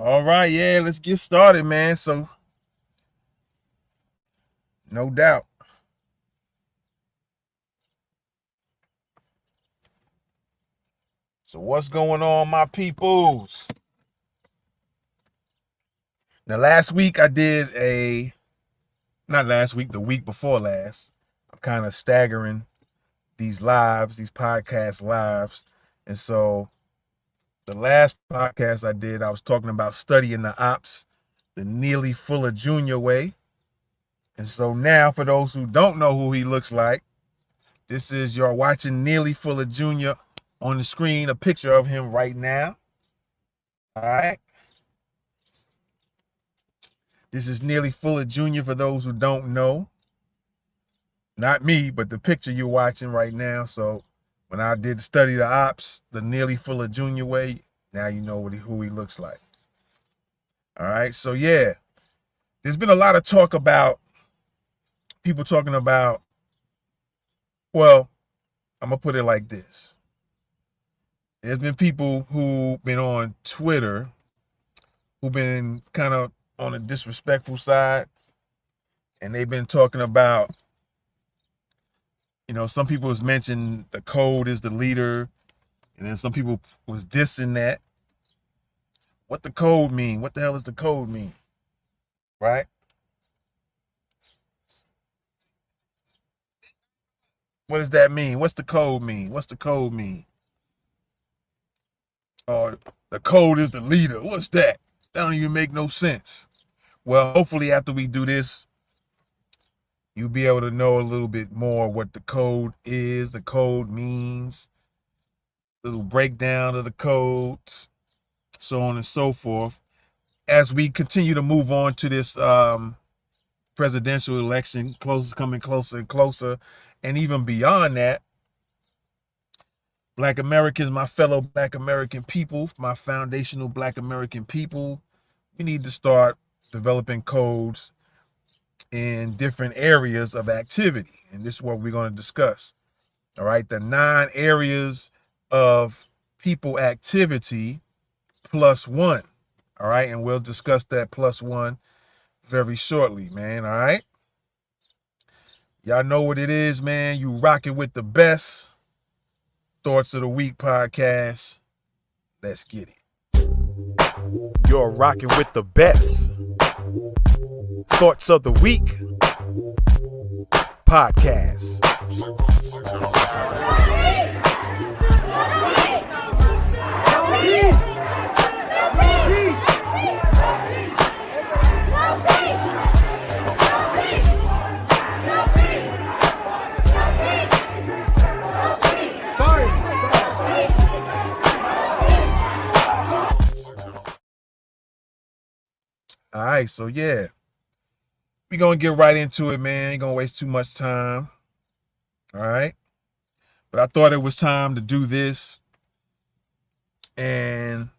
All right, yeah, let's get started, man. So, no doubt. So, what's going on, my peoples? Now, last week I did not last week, the week before last. I'm kind of staggering these podcast lives. And so, the last podcast I did, I was talking about studying the ops, the Neely Fuller Jr. way. And so, now, for those who don't know who he looks like, this is you're watching Neely Fuller Jr. on the screen, a picture of him right now. All right. This is Neely Fuller Jr. for those who don't know. Not me, but the picture you're watching right now. So when I did study the ops, the Neely Fuller Jr. way, now you know who he looks like. All right. So yeah, there's been a lot of talk about people talking about, well, I'm going to put it like this. There's been people who've been on Twitter who've been kind of on a disrespectful side, and they've been talking about, some people has mentioned the code is the leader, and then some people was dissing that. What the code mean? What the hell does the code mean? Right? What does that mean? What's the code mean? What's the code mean? Or the code is the leader. What's that? That don't even make no sense. Well, hopefully after we do this, you'll be able to know a little bit more what the code is, the code means, a little breakdown of the codes, so on and so forth. As we continue to move on to this presidential election, coming closer and closer, and even beyond that, Black Americans, my fellow Black American people, my foundational Black American people, we need to start developing codes in different areas of activity. And this is what we're going to discuss. All right, the 9 areas of people activity plus 1. All right, and we'll discuss that plus 1 very shortly, man. All right. Y'all know what it is, man. You rocking with the best. Thoughts of the Week podcast. Let's get it. You're rocking with the best. Thoughts of the Week podcast. All right, so yeah, we're going to get right into it, man. Ain't going to waste too much time. All right. But I thought it was time to do this. And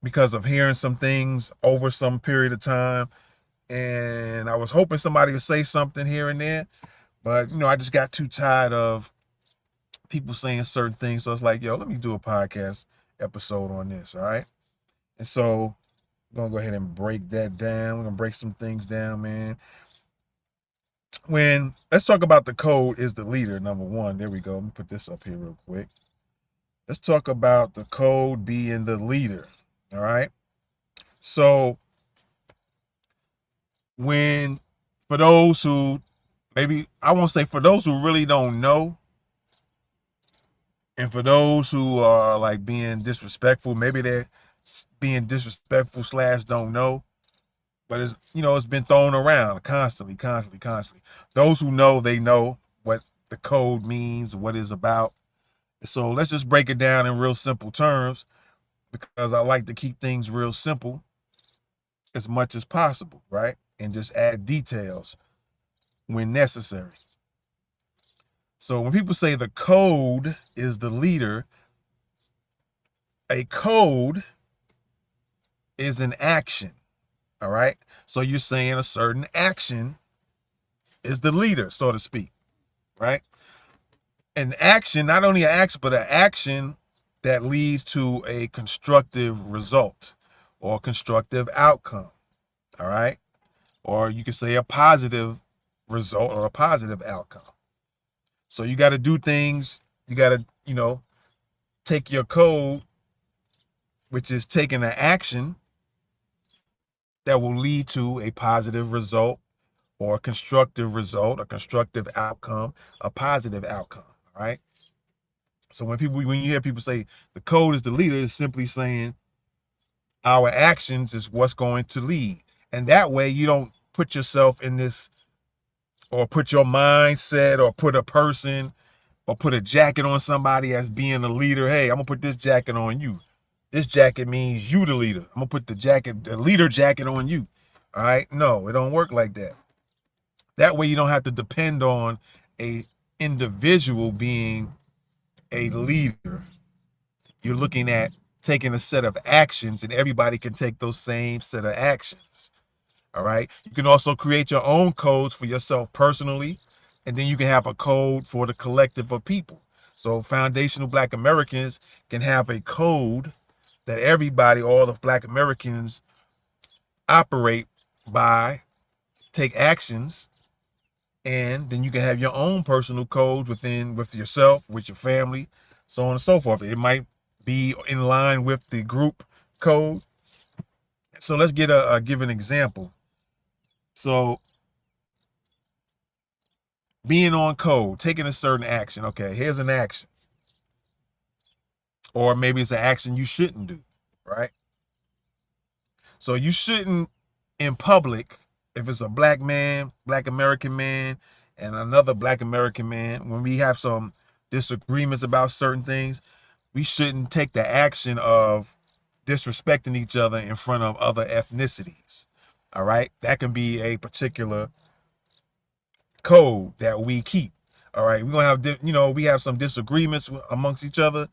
because of hearing some things over some period of time, and I was hoping somebody would say something here and there, but I just got too tired of people saying certain things. So it's like, yo, let me do a podcast episode on this. All right. And so I'm going to go ahead and break that down. We're going to break some things down, man. Let's talk about the code is the leader, number 1. There we go. Let me put this up here real quick. Let's talk about the code being the leader. All right. So for those who I won't say for those who really don't know, and for those who are like being disrespectful, maybe they're being disrespectful / don't know, but it's been thrown around constantly. Those who know, they know what the code means, what it's about. So let's just break it down in real simple terms, because I like to keep things real simple as much as possible, right? And just add details when necessary. So when people say the code is the leader, a code is an action. All right. So you're saying a certain action is the leader, so to speak. Right. An action, not only an action, but an action that leads to a constructive result or constructive outcome. All right. Or you could say a positive result or a positive outcome. So you got to do things, you got to, take your code, which is taking an action that will lead to a positive result or a constructive result, a constructive outcome, a positive outcome. All right. So when you hear people say the code is the leader, it's simply saying our actions is what's going to lead. And that way you don't put yourself in this, or put your mindset, or put a person, or put a jacket on somebody as being a leader. Hey, I'm gonna put this jacket on you. This jacket means you the leader. I'm gonna put the leader jacket on you. All right. No, it don't work like that. That way you don't have to depend on a individual being a leader. You're looking at taking a set of actions, and everybody can take those same set of actions. All right. You can also create your own codes for yourself personally, and then you can have a code for the collective of people. So foundational Black Americans can have a code that everybody, all of Black Americans, operate by, take actions, and then you can have your own personal code with yourself, with your family, so on and so forth. It might be in line with the group code. So let's give an example. So being on code, taking a certain action. Okay, here's an action. Or maybe it's an action you shouldn't do, right? So you shouldn't, in public, if it's a Black man, Black American man, and another Black American man, when we have some disagreements about certain things, we shouldn't take the action of disrespecting each other in front of other ethnicities. All right. That can be a particular code that we keep. All right. We're going to have, we have some disagreements amongst each other.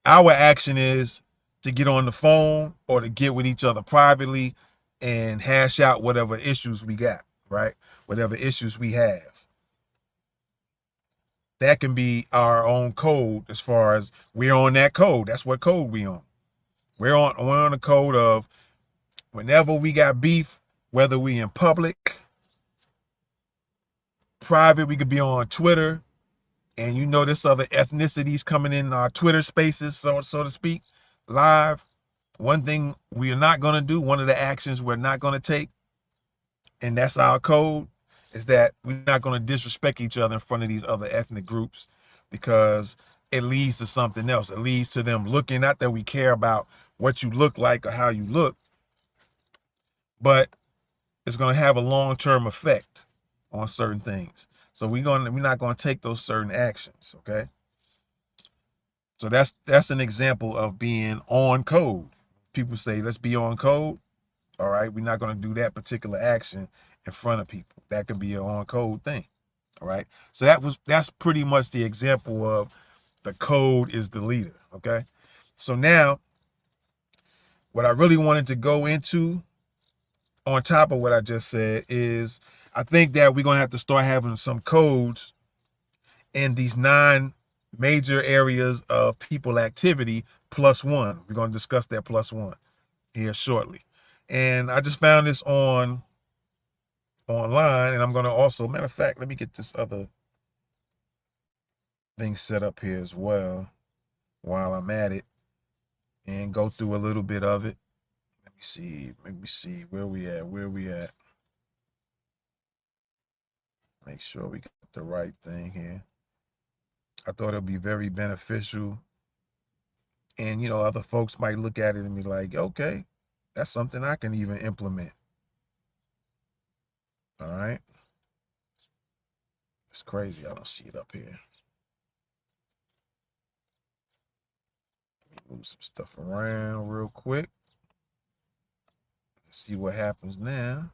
Our action is to get on the phone or to get with each other privately and hash out whatever issues we got, right? Whatever issues we have. That can be our own code as far as we're on that code. That's what code we on. We're on the code of whenever we got beef, whether we in public, private, we could be on Twitter, and there's other ethnicities coming in our Twitter spaces, so to speak, live. One thing we are not gonna do, one of the actions we're not gonna take, and that's our code, is that we're not gonna disrespect each other in front of these other ethnic groups, because it leads to something else. It leads to them looking, not that we care about what you look like or how you look, but it's going to have a long-term effect on certain things. So we're not going to take those certain actions. Okay. So that's an example of being on code. People say, let's be on code. All right. We're not going to do that particular action in front of people. That could be an on code thing. All right. So that's pretty much the example of the code is the leader. Okay. So now what I really wanted to go into on top of what I just said is, I think that we're going to have to start having some codes in these 9 major areas of people activity plus one. We're going to discuss that plus one here shortly. And I just found this online, and I'm going to also, matter of fact, let me get this other thing set up here as well while I'm at it and go through a little bit of it. Let me see where we at. Make sure we got the right thing here. I thought it'd be very beneficial. And, other folks might look at it and be like, okay, that's something I can even implement. All right. It's crazy. I don't see it up here. Let me move some stuff around real quick. Let's see what happens now.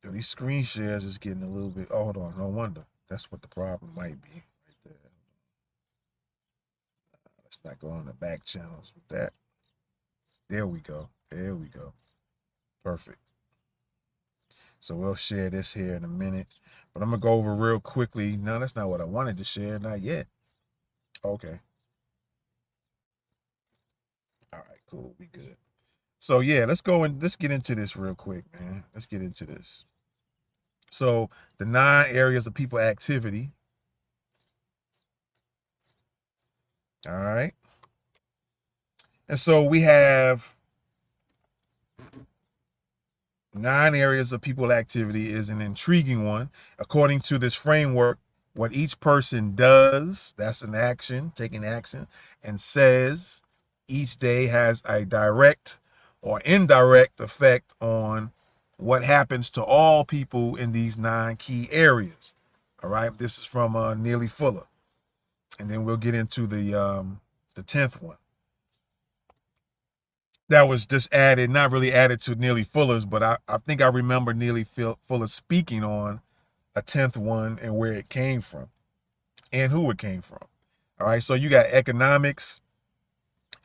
Yo, these screen shares is getting a little bit. Oh, hold on. No wonder. That's what the problem might be right there. Let's not go on the back channels with that. There we go. There we go. Perfect. So we'll share this here in a minute. But I'm going to go over real quickly. No, that's not what I wanted to share. Not yet. Okay. All right, cool. We good. So yeah, let's get into this real quick, man. Let's get into this. So the 9 areas of people activity. All right. And so we have 9 areas of people activity is an intriguing one. According to this framework, what each person does, that's an action, taking action, and says each day has a direct or indirect effect on what happens to all people in these 9 key areas. All right, this is from Neely Fuller, and then we'll get into the 10th one. That was just added, not really added to Neely Fuller's, but I think I remember Neely Fuller speaking on a 10th one and where it came from and who it came from. All right, so you got economics,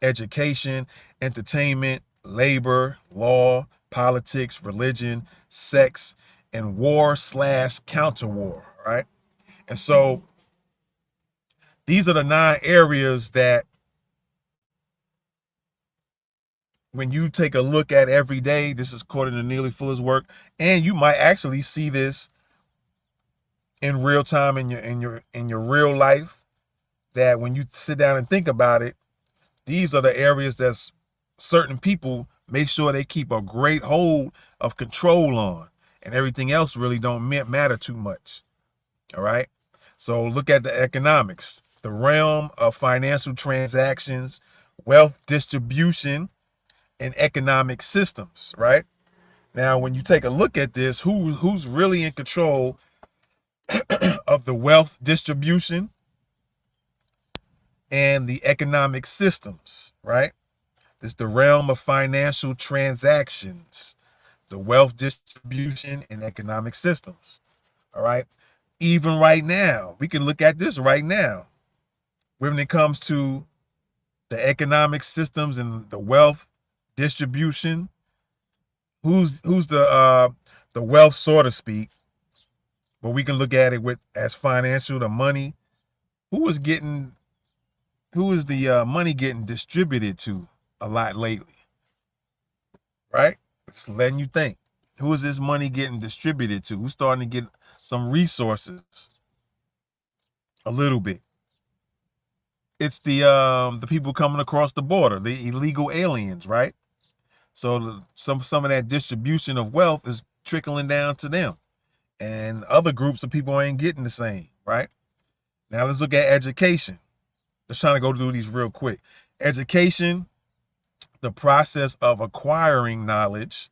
education, entertainment, labor, law, politics, religion, sex, and war/counter-war. All right, and so these are the 9 areas that when you take a look at every day, this is according to Neely Fuller's work, and you might actually see this in real time in your real life, that when you sit down and think about it, these are the areas that certain people make sure they keep a great hold of control on, and everything else really don't matter too much. All right, so look at the economics, the realm of financial transactions, wealth distribution, and economic systems. Right now, when you take a look at this, who's really in control of the wealth distribution and the economic systems, right? It's the realm of financial transactions, the wealth distribution and economic systems. All right. Even right now, we can look at this right now. When it comes to the economic systems and the wealth distribution, who's the wealth, so to speak, but we can look at it with as financial, the money. Who is getting who is the money getting distributed to a lot lately, right? Just letting you think. Who is this money getting distributed to? Who's starting to get some resources a little bit? It's the people coming across the border, the illegal aliens, right? So some of that distribution of wealth is trickling down to them, and other groups of people ain't getting the same, right? Now let's look at education. Let's try to go through these real quick. Education, the process of acquiring knowledge,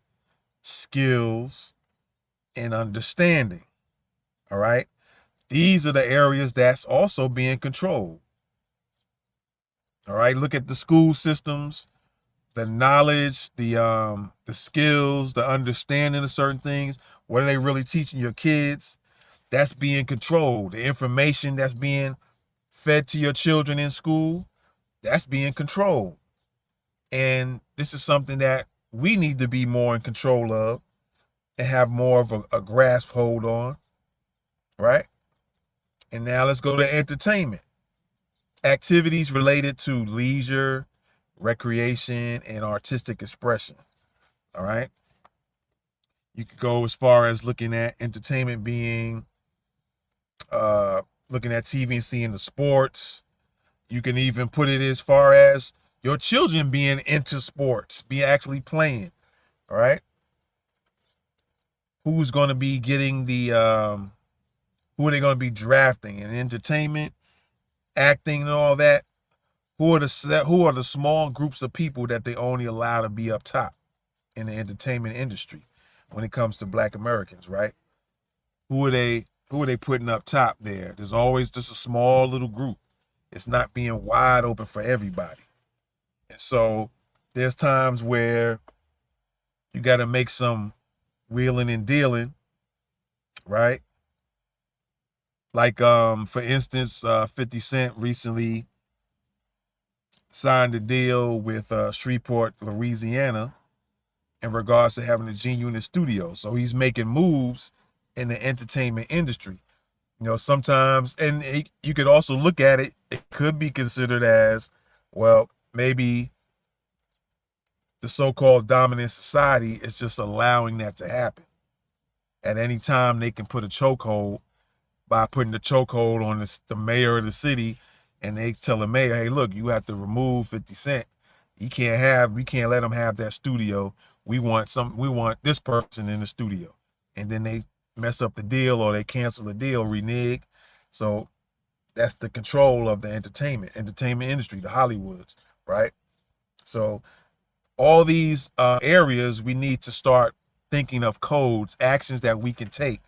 skills, and understanding. All right. These are the areas that's also being controlled. All right. Look at the school systems, the knowledge, the skills, the understanding of certain things. What are they really teaching your kids? That's being controlled. The information that's being fed to your children in school, that's being controlled. And this is something that we need to be more in control of and have more of a grasp hold on, right? And now let's go to entertainment. Activities related to leisure, recreation, and artistic expression. All right. You could go as far as looking at entertainment being looking at TV and seeing the sports. You can even put it as far as your children being into sports, be actually playing. All right. Who's going to be getting who are they going to be drafting in entertainment, acting, and all that? Who are the small groups of people that they only allow to be up top in the entertainment industry when it comes to Black Americans, right? Who are they putting up top there? There's always just a small little group. It's not being wide open for everybody. And so there's times where you got to make some wheeling and dealing, right? Like for instance, 50 Cent recently signed a deal with Shreveport, Louisiana, in regards to having a G-Unit studio. So he's making moves in the entertainment industry. You know, sometimes, and you could also look at it, it could be considered as, well, maybe the so-called dominant society is just allowing that to happen. At any time, they can put a chokehold by putting the chokehold on the mayor of the city, and they tell the mayor, "Hey, look, you have to remove 50 Cent. We can't let him have that studio. We want this person in the studio." And then they mess up the deal, or they cancel the deal, renege. So that's the control of the entertainment industry, the Hollywoods, right? So all these areas, we need to start thinking of codes, actions that we can take,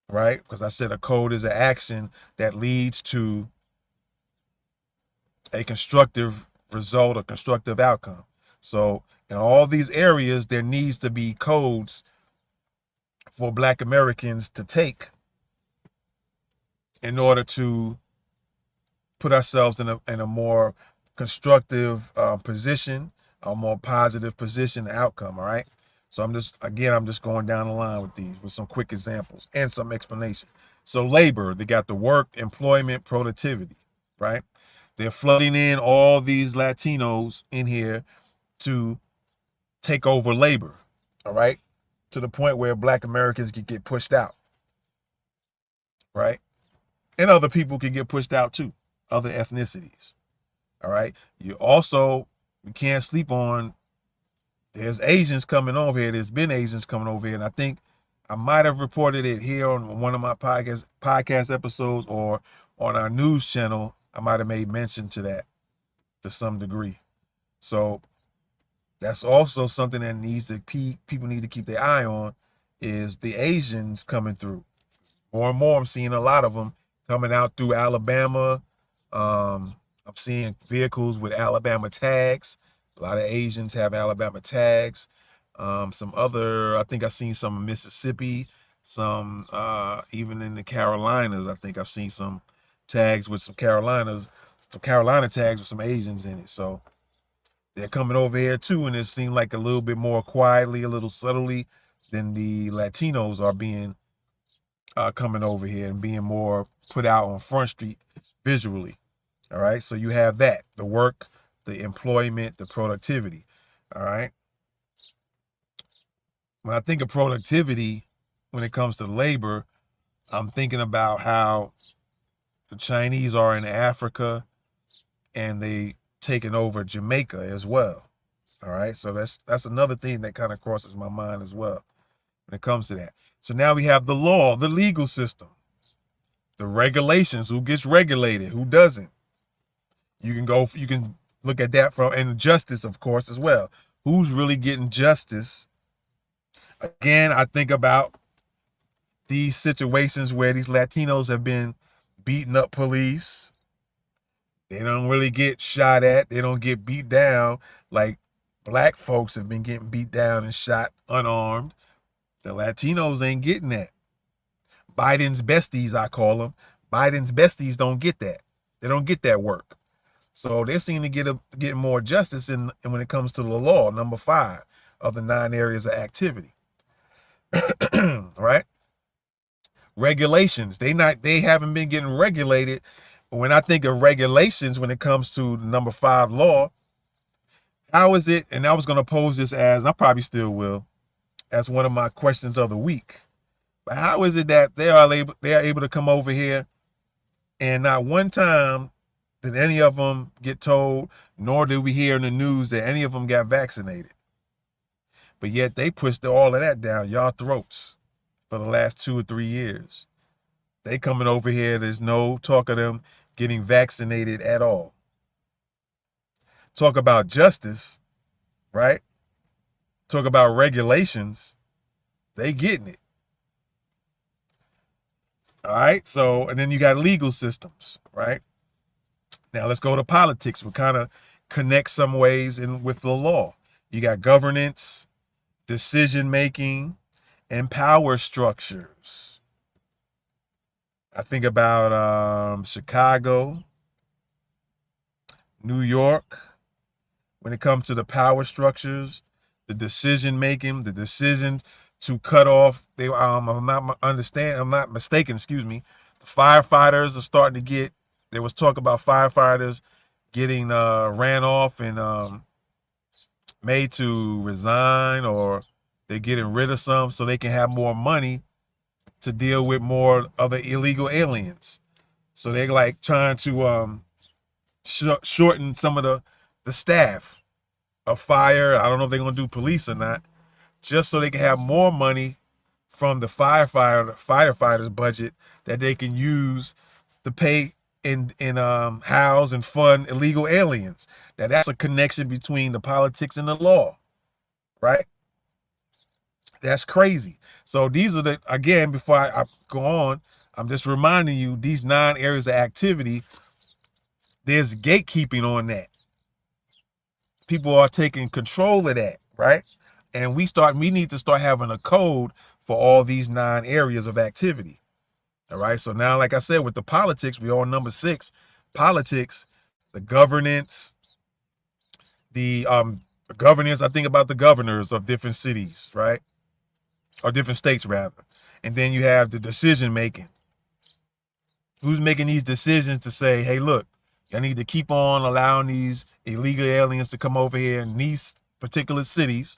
right? Because I said a code is an action that leads to a constructive result, a constructive outcome. So in all these areas, there needs to be codes for Black Americans to take in order to put ourselves in a more constructive position, a more positive position, outcome. All right. So I'm just going down the line with these with some quick examples and some explanation. So labor, they got the work, employment, productivity, right? They're flooding in all these Latinos in here to take over labor, all right? To the point where Black Americans can get pushed out, right? And other people can get pushed out too, other ethnicities, all right? We can't sleep on, there's Asians coming over here. There's been Asians coming over here. And I think I might have reported it here on one of my podcast episodes, or on our news channel. I might have made mention to that to some degree. So that's also something that people need to keep their eye on, is the Asians coming through. More and more, I'm seeing a lot of them coming out through Alabama. I'm seeing vehicles with Alabama tags. A lot of Asians have Alabama tags. Some other, I think I've seen some in Mississippi, some even in the Carolinas. I think I've seen some tags with some Carolina tags with some Asians in it. So they're coming over here too, and it seemed like a little bit more quietly, a little subtly than the Latinos are being coming over here and being more put out on Front Street visually. All right, so you have that, the work, the employment, the productivity. All right. When I think of productivity, when it comes to labor, I'm thinking about how the Chinese are in Africa and they taking over Jamaica as well. All right, so that's another thing that kind of crosses my mind as well when it comes to that. So now we have the law, the legal system, the regulations, who gets regulated, who doesn't. You can look at that and justice, of course, as well. Who's really getting justice? Again, I think about these situations where these Latinos have been beating up police. They don't really get shot at. They don't get beat down like Black folks have been getting beat down and shot unarmed. The Latinos ain't getting that. Biden's besties, I call them. Biden's besties don't get that. They don't get that work. So they seem to get more justice in when it comes to the law, number 5 of the 9 areas of activity. Right? Regulations. They haven't been getting regulated. When I think of regulations when it comes to the number 5 law, how is it, and I was going to pose this as, and I probably still will, as one of my questions of the week. But how is it that they are able to come over here and not one time did any of them get told, nor did we hear in the news that any of them got vaccinated? But yet they pushed all of that down y'all throats for the last 2 or 3 years. They coming over here, there's no talk of them getting vaccinated at all. Talk about justice, right? Talk about regulations. They getting it. All right. So, and then you got legal systems, right? Now let's go to politics. We kind of connect some ways with the law. You got governance, decision making, and power structures. I think about Chicago, New York. When it comes to the power structures, the decision making, the decision to cut off, I'm not mistaken, the firefighters are starting to get, there was talk about firefighters getting ran off and made to resign, or they're getting rid of some so they can have more money to deal with more other illegal aliens. So they're like trying to shorten some of the staff of fire. I don't know if they're gonna do police or not, just so they can have more money from the firefighters budget that they can use to pay in house and fund illegal aliens. Now that's a connection between the politics and the law, right? That's crazy. So these are the, again, before I go on, I'm just reminding you, these 9 areas of activity, there's gatekeeping on that. People are taking control of that, right? And we need to start having a code for all these 9 areas of activity. All right. So now, like I said, with the politics, we are on number 6. Politics, the governance, the governance. I think about the governors of different cities, right? Or different states rather. And then you have the decision making. Who's making these decisions to say, hey, look, I need to keep on allowing these illegal aliens to come over here in these particular cities.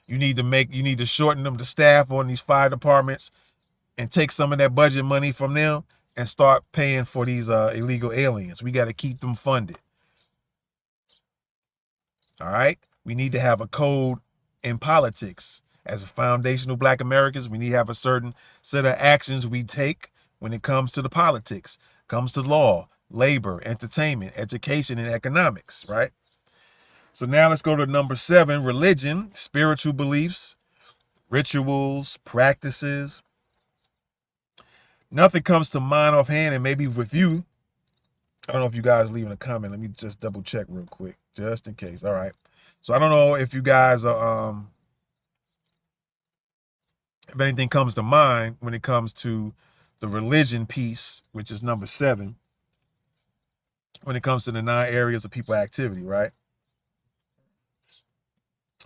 You need to shorten them, the staff on these fire departments, and take some of that budget money from them and start paying for these illegal aliens. We got to keep them funded. All right. We need to have a code in politics. As a foundational Black Americans, we need to have a certain set of actions we take when it comes to the politics, comes to law, labor, entertainment, education, and economics, right? So now let's go to number 7, religion, spiritual beliefs, rituals, practices. Nothing comes to mind offhand, and maybe with you, I don't know if you guys leaving a comment. Let me just double check real quick, just in case. All right. So I don't know if you guys are, if anything comes to mind when it comes to the religion piece, which is number 7, when it comes to the 9 areas of people activity, right?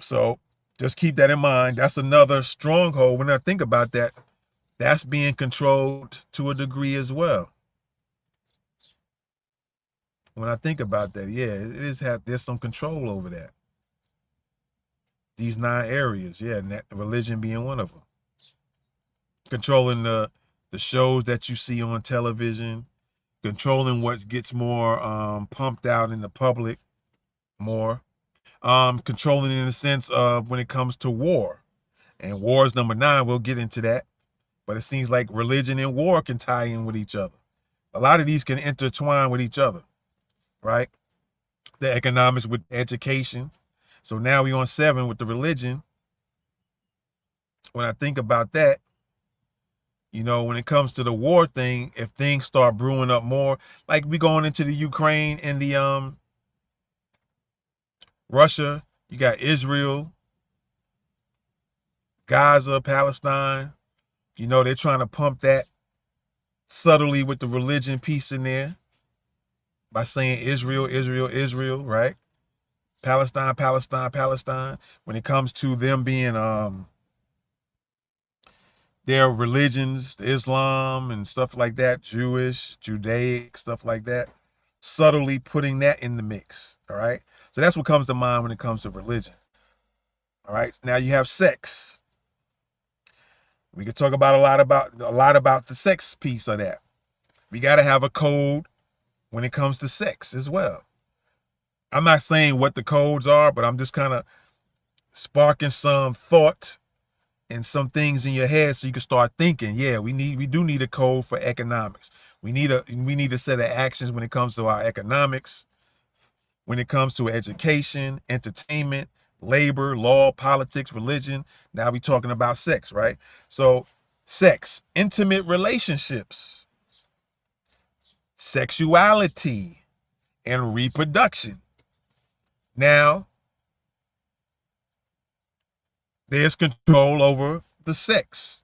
So just keep that in mind. That's another stronghold. When I think about that, that's being controlled to a degree as well. When I think about that, yeah, there's some control over that. These 9 areas, yeah, and that religion being one of them. Controlling the shows that you see on television, controlling what gets more pumped out in the public more, controlling in the sense of when it comes to war. And war is number 9. We'll get into that. But it seems like religion and war can tie in with each other. A lot of these can intertwine with each other, right? The economics with education. So now we're on 7 with the religion. When I think about that, when it comes to the war thing, if things start brewing up more, like we going into the Ukraine and the Russia, you got Israel, Gaza, Palestine, they're trying to pump that subtly with the religion piece in there by saying Israel, Israel, Israel, right? Palestine, Palestine, Palestine. When it comes to them being their religions, Islam and stuff like that, Jewish, Judaic, stuff like that, subtly putting that in the mix. All right. So that's what comes to mind when it comes to religion. All right. Now you have sex. We could talk about a lot about the sex piece of that. We got to have a code when it comes to sex as well. I'm not saying what the codes are, but I'm just kind of sparking some thought and some things in your head so you can start thinking. Yeah, we do need a code for economics. We need a set of actions when it comes to our economics, when it comes to education, entertainment, labor, law, politics, religion. Now we're talking about sex, right? So sex, intimate relationships, sexuality, and reproduction. Now there's control over the sex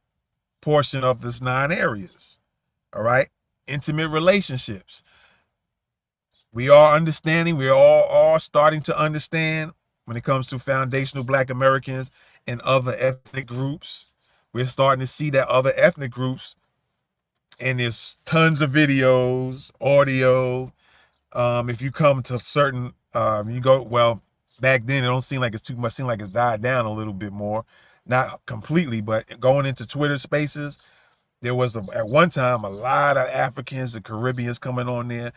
portion of this 9 areas. All right. Intimate relationships. We are understanding, we all are starting to understand when it comes to foundational Black Americans and other ethnic groups. We're starting to see that other ethnic groups, and there's tons of videos, audio. If you come to certain, back then. It don't seem like it's too much. Seem like it's died down a little bit more, not completely, but going into Twitter Spaces, there was at one time a lot of Africans and Caribbeans coming on there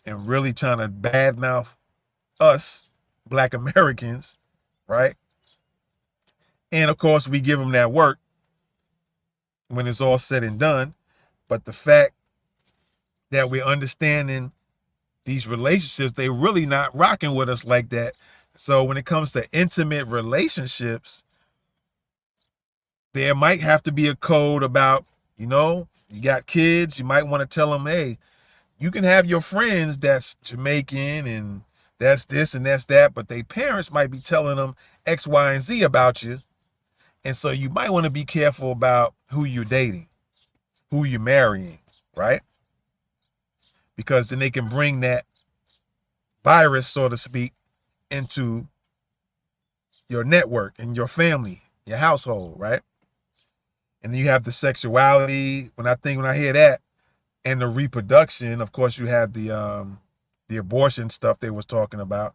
and really trying to badmouth us, Black Americans, right? And of course, we give them that work when it's all said and done. But the fact that we're understanding these relationships, they really not rocking with us like that. So when it comes to intimate relationships, there might have to be a code about, you got kids, you might want to tell them, hey, you can have your friends that's Jamaican and that's this and that's that, but their parents might be telling them X, Y, and Z about you. And so you might want to be careful about who you're dating, who you're marrying, right? Because then they can bring that virus, so to speak, into your network and your family, your household, right? And you have the sexuality. When I hear that, and the reproduction, of course, you have the abortion stuff they was talking about,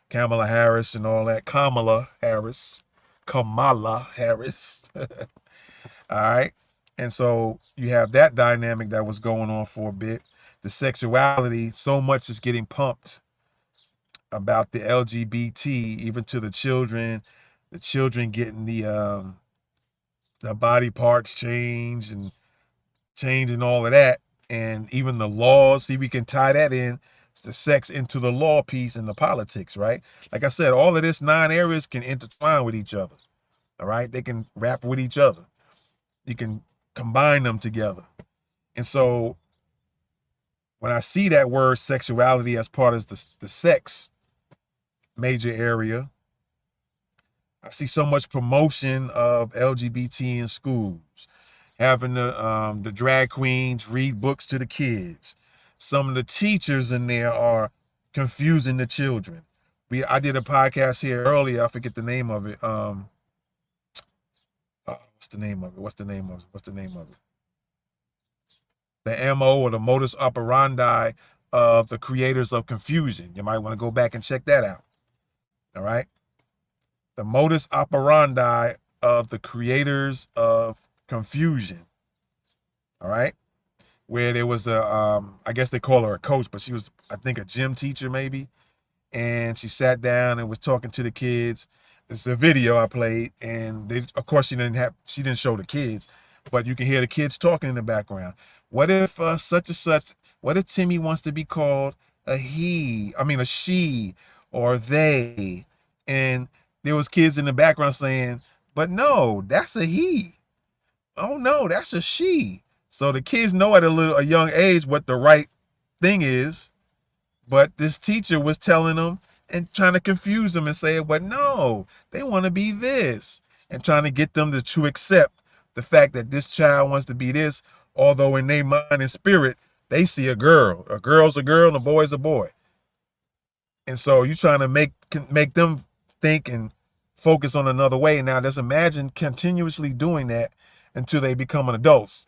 Kamala Harris and all that. Kamala Harris. All right. And so you have that dynamic that was going on for a bit. The sexuality, so much is getting pumped about the LGBT, even to the children getting the body parts changed and changing all of that. And even the laws, see, we can tie that in, the sex into the law piece and the politics, right? Like I said, all of this 9 areas can intertwine with each other. All right. They can rap with each other. You can combine them together. And so when I see that word sexuality as part of the sex major area, I see so much promotion of LGBT in schools, having the drag queens read books to the kids. Some of the teachers in there are confusing the children. I did a podcast here earlier. I forget the name of it. What's the name of it? The MO, or the modus operandi of the creators of confusion. You might want to go back and check that out. All right. The modus operandi of the creators of confusion. All right. Where there was I guess they call her a coach, but she was, I think, a gym teacher maybe. And she sat down and was talking to the kids. It's a video I played, and of course, she didn't show the kids, but you can hear the kids talking in the background. What if such and such? What if Timmy wants to be called a she, or they? And there was kids in the background saying, but no, that's a he. Oh no, that's a she. So the kids know at a young age what the right thing is, but this teacher was telling them and trying to confuse them and say, but no, they want to be this, and trying to get them to accept the fact that this child wants to be this, although in their mind and spirit, they see a girl. A girl's a girl and a boy's a boy. And so you're trying to make them think and focus on another way. Now, just imagine continuously doing that until they become adults.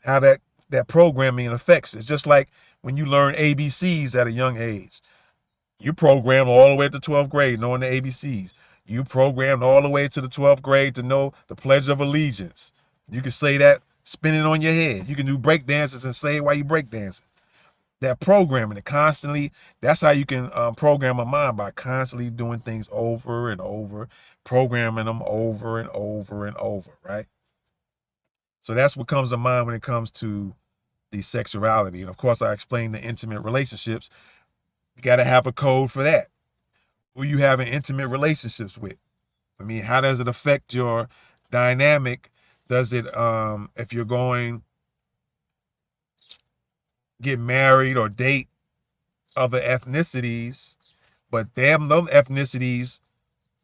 How that programming affects. It's just like when you learn ABCs at a young age. You programmed all the way to 12th grade knowing the ABCs. You programmed all the way to the 12th grade to know the Pledge of Allegiance. You can say that spinning on your head. You can do break dances and say it while you break dancing. That programming, that's how you can program a mind, by constantly doing things over and over, programming them over and over and over, right? So that's what comes to mind when it comes to the sexuality. And of course, I explained the intimate relationships. You got to have a code for that. Who you having intimate relationships with? I mean, how does it affect your dynamic? Does it, if you're going get married or date other ethnicities, but those ethnicities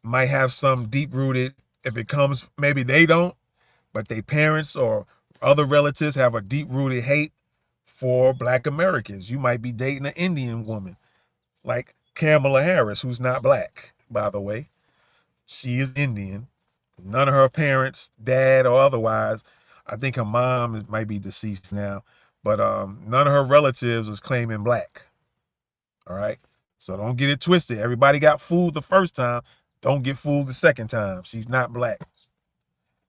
might have some deep rooted, if it comes, maybe they don't, but their parents or other relatives have a deep rooted hate for Black Americans. You might be dating an Indian woman like Kamala Harris, who's not Black, by the way. She is Indian. None of her parents, dad or otherwise, I think her mom might be deceased now, but none of her relatives was claiming Black. All right. So don't get it twisted. Everybody got fooled the first time. Don't get fooled the second time. She's not black.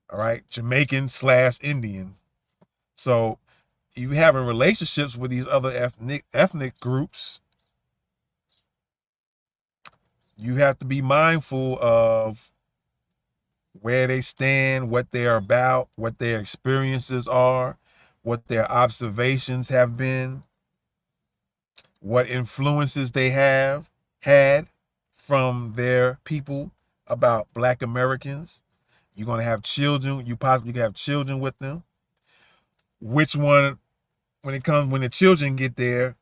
All right. Jamaican/Indian. So you having relationships with these other ethnic groups, you have to be mindful of where they stand, what they're about, what their experiences are, what their observations have been, what influences they have had from their people about Black Americans. You're going to have children, you possibly have children with them. Which one, when the children get there,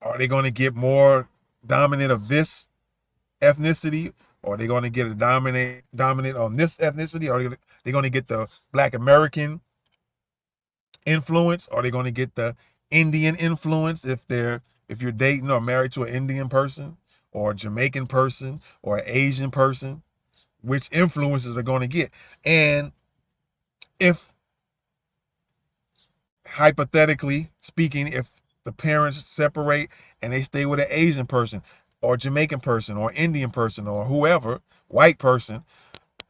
are they going to get more dominant of this ethnicity, or are they going to get a dominant on this ethnicity, or are they going to get the Black American influence, or are they going to get the Indian influence if you're dating or married to an Indian person or a Jamaican person or an Asian person? Which influences are going to get? And if, hypothetically speaking, if the parents separate and they stay with an Asian person or Jamaican person or Indian person or whoever, white person,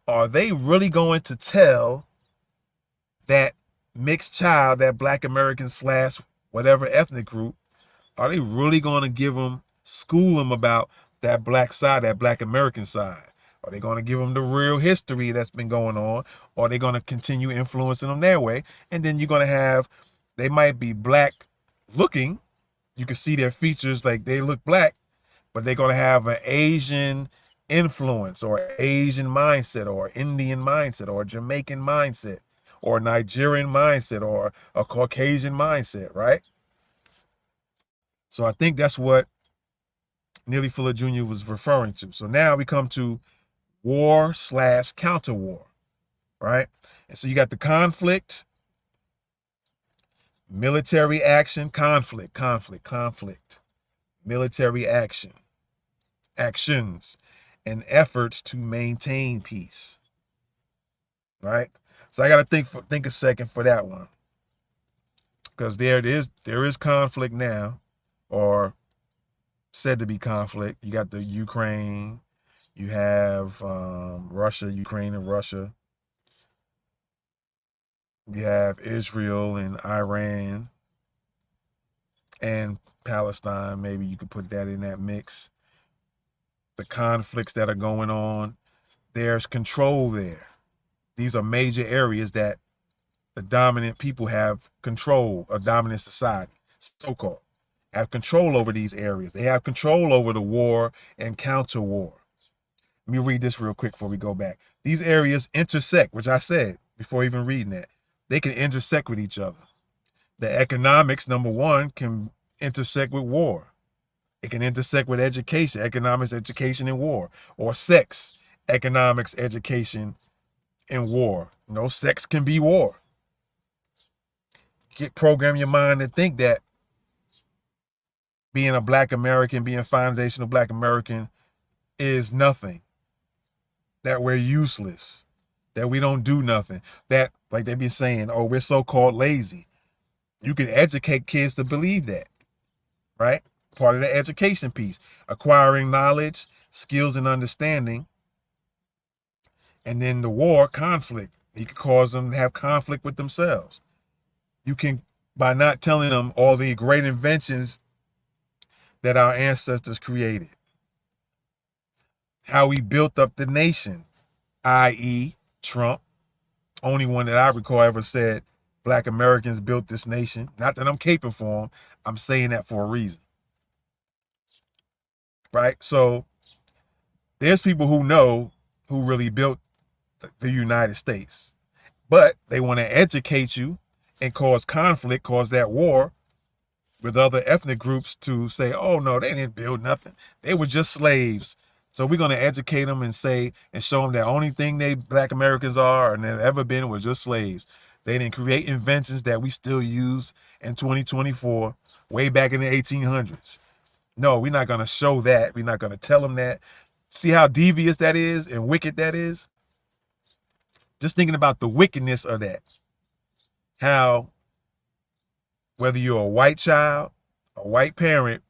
are they really going to tell that mixed child, that Black American slash whatever ethnic group, are they really going to school them about that black side, that Black American side? Are they going to give them the real history that's been going on? Or are they going to continue influencing them their way? And then you're going to have, they might be black looking. You can see their features like they look black, but they're going to have an Asian influence or Asian mindset or Indian mindset or Jamaican mindset or Nigerian mindset or a Caucasian mindset, right? So I think that's what Neely Fuller Jr. was referring to. So now we come to war/counter war, right? And so you got the conflict, military action, conflict, military actions, and efforts to maintain peace, right? So I got to think a second for that one, because there is conflict now, or said to be conflict. You got the Ukraine, you have Russia, Ukraine and Russia. You have Israel and Iran and Palestine. Maybe you could put that in that mix. The conflicts that are going on, there's control there. These are major areas that the dominant people have control, a dominant society, so-called, have control over these areas. They have control over the war and counter war. Let me read this real quick before we go back. These areas intersect, which I said before even reading that. They can intersect with each other. The economics, number one, can intersect with war. It can intersect with education, economics, education, and war. Or sex, economics, education, and war. Sex can be war. Program your mind to think that being a Black American, being foundational Black American is nothing, that we're useless, that we don't do nothing, that, like they be saying, oh, we're so-called lazy. You can educate kids to believe that, right? Part of the education piece, acquiring knowledge, skills, and understanding. And then the war, conflict. You can cause them to have conflict with themselves. You can, by not telling them all the great inventions that our ancestors created, how we built up the nation, i.e. Trump, only one that I recall ever said Black Americans built this nation. Not that I'm caping for him, I'm saying that for a reason, right? So there's people who know who really built the United States, but they want to educate you and cause conflict, cause that war with other ethnic groups to say, oh no, they didn't build nothing, they were just slaves. So we're going to educate them and say and show them that only thing they Black Americans are and they've ever been was just slaves. They didn't create inventions that we still use in 2024 way back in the 1800s. No, we're not going to show that. We're not going to tell them that. See how devious that is and wicked that is? Just thinking about the wickedness of that. How, whether you're a white child, a white parent,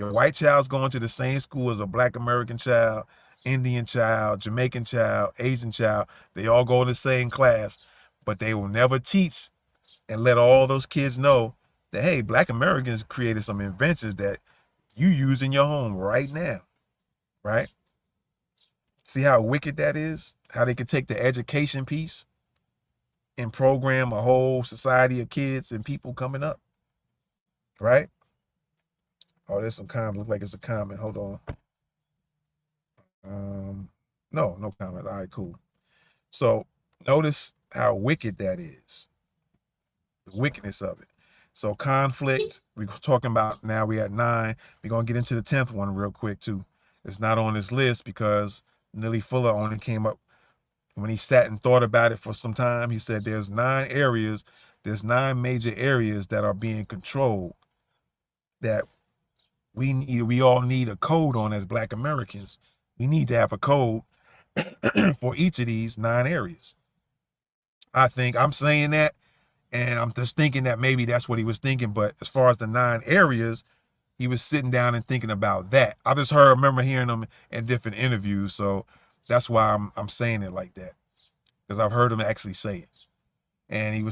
Your white child's going to the same school as a black American child, Indian child, Jamaican child, Asian child. They all go in the same class, but they will never teach and let all those kids know that, hey, black Americans created some inventions that you use in your home right now, right? See how wicked that is? How they could take the education piece and program a whole society of kids and people coming up, right? Oh, there's some comment. Look like it's a comment. Hold on. No comment. All right, cool. So notice how wicked that is. The wickedness of it. So conflict. We're talking about now. We at 9. We're gonna get into the 10th one real quick too. It's not on this list because Neely Fuller only came up when he sat and thought about it for some time. He said there's 9 areas. There's 9 major areas that are being controlled that we all need a code on as black Americans. We need to have a code for each of these 9 areas. I think I'm saying that, and I'm just thinking that maybe that's what he was thinking. But as far as the 9 areas, he was sitting down and thinking about that. I just remember hearing him in different interviews, so that's why I'm saying it like that, because I've heard him actually say it. And he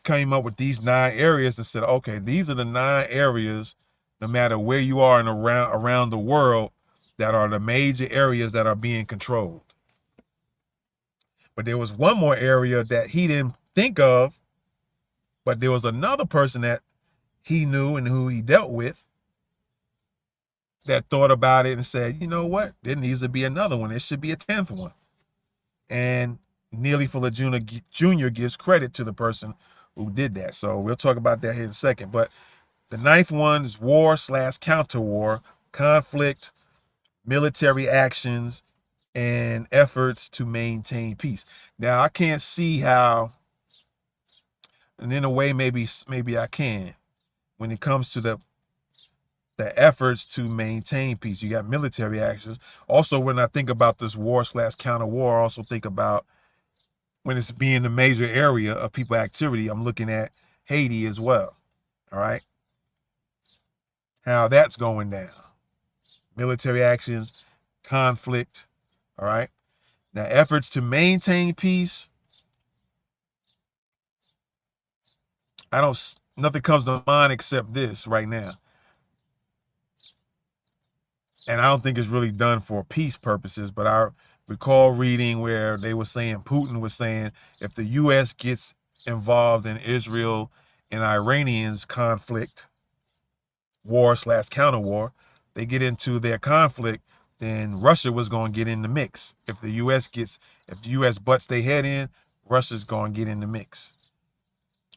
came up with these 9 areas and said, okay, these are the 9 areas, no matter where you are and around the world, that are the major areas that are being controlled. But there was one more area that he didn't think of, but there was another person that he knew and who he dealt with that thought about it and said, you know what, there needs to be another one. There should be a 10th one. And Neely Fuller Jr. gives credit to the person who did that. So we'll talk about that here in a second. But the 9th one is war/counter-war, conflict, military actions, and efforts to maintain peace. Now, I can't see how, and in a way, maybe I can, when it comes to the efforts to maintain peace. You got military actions. Also, when I think about this war/counter-war, I also think about when it's being the major area of people activity, I'm looking at Haiti as well. All right. How that's going down. Military actions, conflict. All right. Now, efforts to maintain peace. Nothing comes to mind except this right now. And I don't think it's really done for peace purposes, but I recall reading where they were saying, Putin was saying, if the U.S. gets involved in Israel and Iranians conflict, war/counter-war, they get into their conflict, then Russia was going to get in the mix. If the U.S. butts their head in, Russia's going to get in the mix.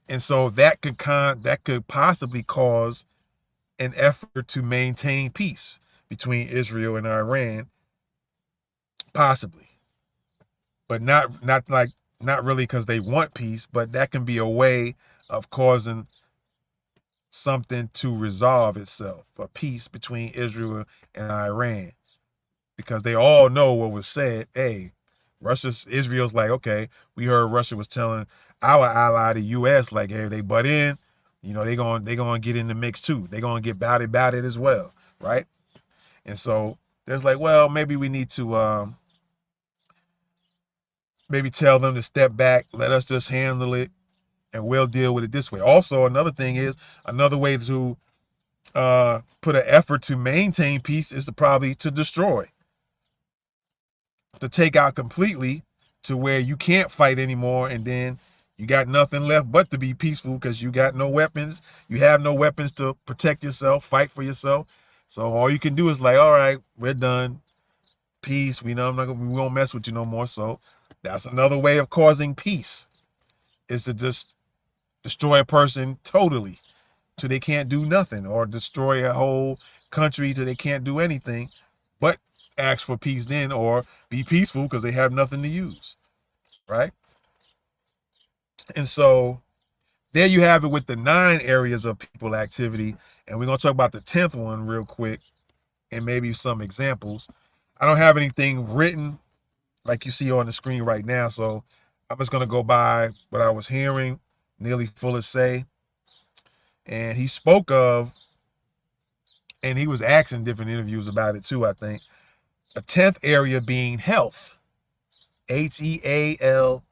And so that could possibly cause an effort to maintain peace between Israel and Iran, possibly, but not really because they want peace, but that can be a way of causing something to resolve itself, a peace between Israel and Iran, because they all know what was said. Hey, Israel's like, okay, we heard Russia was telling our ally, the U.S., like, hey, they butt in, they gonna get in the mix too. They gonna get about it as well, right? And so there's like, well, maybe we need to maybe tell them to step back, let us just handle it, and we'll deal with it this way. Also, another thing is, another way to put an effort to maintain peace is to destroy, to take out completely, to where you can't fight anymore, and then you got nothing left but to be peaceful because you got no weapons. You have no weapons to protect yourself, fight for yourself. So all you can do is like, all right, we're done. Peace. We won't mess with you no more. So that's another way of causing peace, is to just destroy a person totally till they can't do nothing, or destroy a whole country till they can't do anything but ask for peace then, or be peaceful because they have nothing to use, right? And so there you have it with the 9 areas of people activity. And we're going to talk about the 10th one real quick and maybe some examples. I don't have anything written like you see on the screen right now, so I'm just going to go by what I was hearing Neely Fuller say. And he spoke of And he was asked in different interviews about it too, I think. A 10th area being health, HEALTH,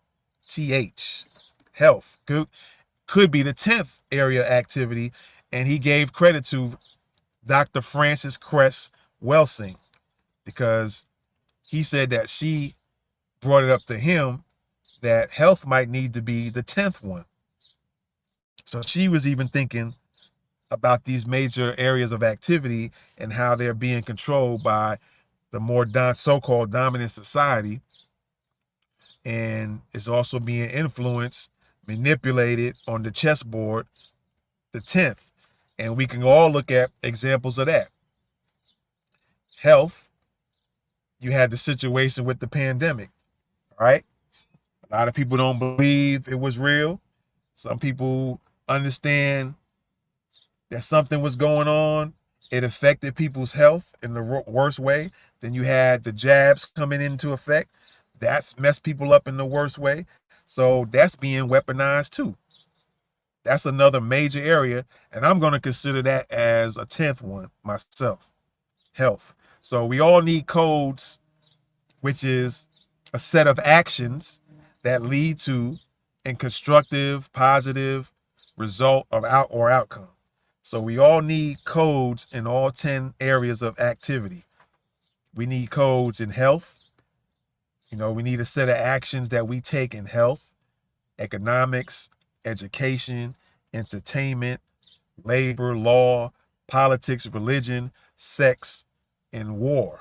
health. Could be the 10th area activity. And he gave credit to Dr. Frances Cress Welsing because he said that she brought it up to him that health might need to be the 10th one. So she was even thinking about these major areas of activity and how they're being controlled by the more so-called dominant society, and it's also being influenced, manipulated on the chessboard, the 10th. And we can all look at examples of that. Health, you had the situation with the pandemic, right? A lot of people don't believe it was real. Some people understand that something was going on. It affected people's health in the worst way. Then you had the jabs coming into effect. That's messed people up in the worst way. So that's being weaponized too. That's another major area. And I'm going to consider that as a 10th one myself. Health. So we all need codes, which is a set of actions that lead to a constructive, positive result of outcome. So we all need codes in all 10 areas of activity. We need codes in health. We need a set of actions that we take in health, economics, education, entertainment, labor, law, politics, religion, sex, and war.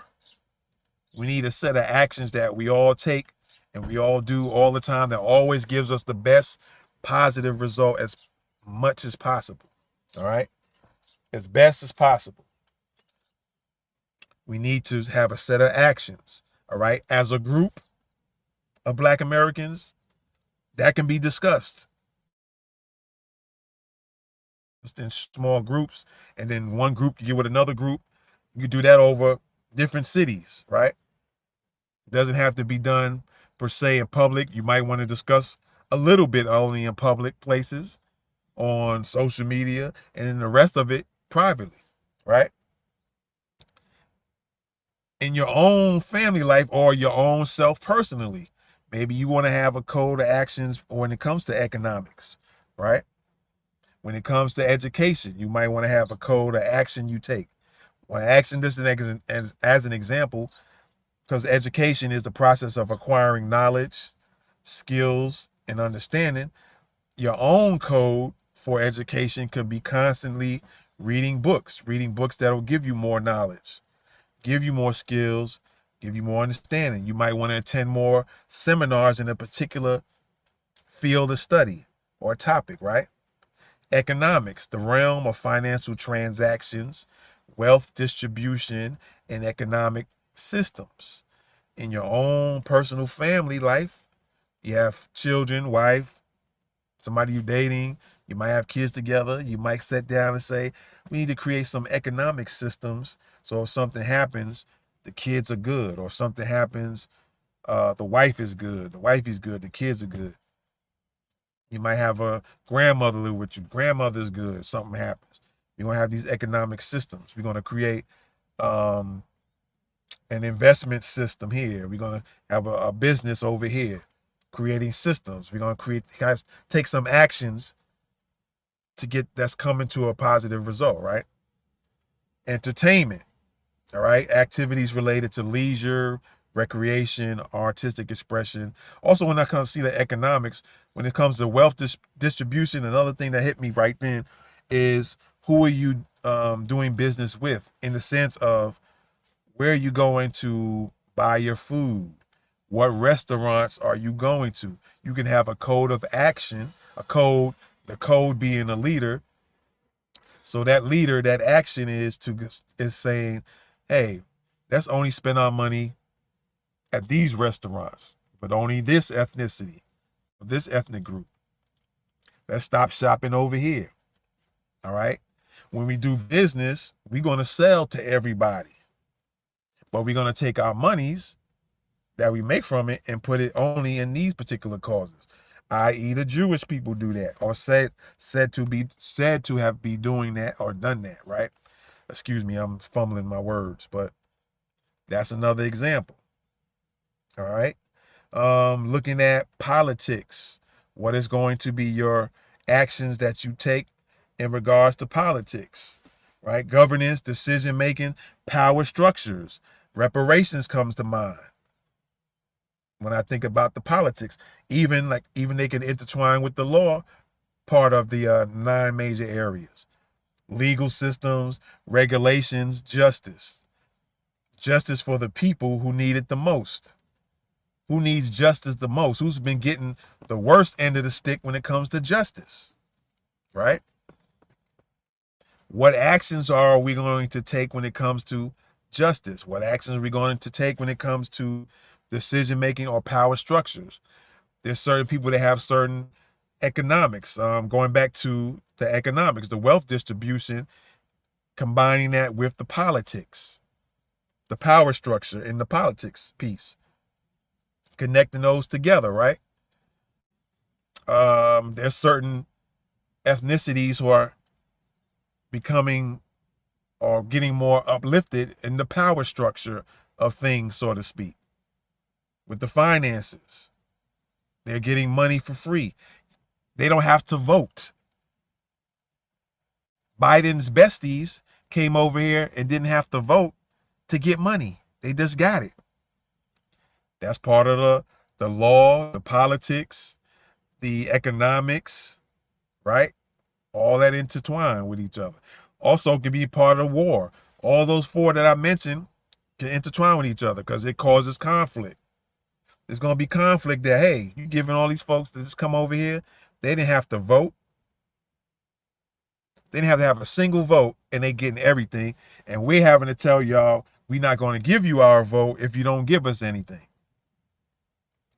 We need a set of actions that we all take and we all do all the time that always gives us the best positive result as much as possible. All right? As best as possible. We need to have a set of actions. All right? As a group of Black Americans, that can be discussed in small groups, and then one group you get with another group. You do that over different cities, right? It doesn't have to be done per se in public. You might want to discuss a little bit only in public places, on social media, and then the rest of it privately, right? In your own family life or your own self personally. Maybe you want to have a code of actions when it comes to economics, right? When it comes to education, you might want to have a code of action you take. When action, this as an example, because education is the process of acquiring knowledge, skills, and understanding. Your own code for education could be constantly reading books that will give you more knowledge, give you more skills, give you more understanding. You might want to attend more seminars in a particular field of study or topic, right? Economics, the realm of financial transactions, wealth distribution, and economic systems. In your own personal family life, you have children, wife, somebody you're dating, you might have kids together. You might sit down and say, we need to create some economic systems so if something happens, the kids are good, or something happens, the wife is good, the wife is good, the kids are good. You might have a grandmother live with you, grandmother is good, something happens. You're going to have these economic systems. We're going to create um, an investment system here. We're going to have a business over here, creating systems. We're going to take some actions to get that's coming to a positive result, right? Entertainment, all right? Activities related to leisure, recreation, artistic expression. Also, when I come to see the economics, when it comes to wealth distribution, another thing that hit me right then is who are you doing business with, in the sense of where are you going to buy your food? What restaurants are you going to? You can have a code of action, the code being a leader. So that leader, that action is saying, hey, let's only spend our money at these restaurants, but only this ethnicity, this ethnic group. Let's stop shopping over here. All right. When we do business, we're going to sell to everybody, but we're going to take our monies that we make from it and put it only in these particular causes, i.e., the Jewish people do that, or said to have be doing that or done that, right? Excuse me, I'm fumbling my words, but that's another example. All right. Looking at politics, what is going to be your actions that you take in regards to politics, right? Governance, decision making, power structures, reparations comes to mind when I think about the politics. Even they can intertwine with the law, part of the 9 major areas: legal systems, regulations, justice for the people who need it the most. Who needs justice the most? Who's been getting the worst end of the stick when it comes to justice, right? What actions are we going to take when it comes to justice? What actions are we going to take when it comes to decision making or power structures? There's certain people that have certain economics. Going back to the economics, the wealth distribution, combining that with the politics, the power structure in the politics piece, connecting those together, right? There's certain ethnicities who are becoming or getting more uplifted in the power structure of things, so to speak, with the finances. They're getting money for free. They don't have to vote. Biden's besties came over here and didn't have to vote to get money. They just got it. That's part of the law, the politics, the economics, right? All that intertwined with each other. Also can be part of war. All those four that I mentioned can intertwine with each other because it causes conflict. There's going to be conflict that, hey, you giving all these folks to just come over here. They didn't have to vote. They didn't have to have a single vote, and they getting everything. And we're having to tell y'all, we're not going to give you our vote if you don't give us anything.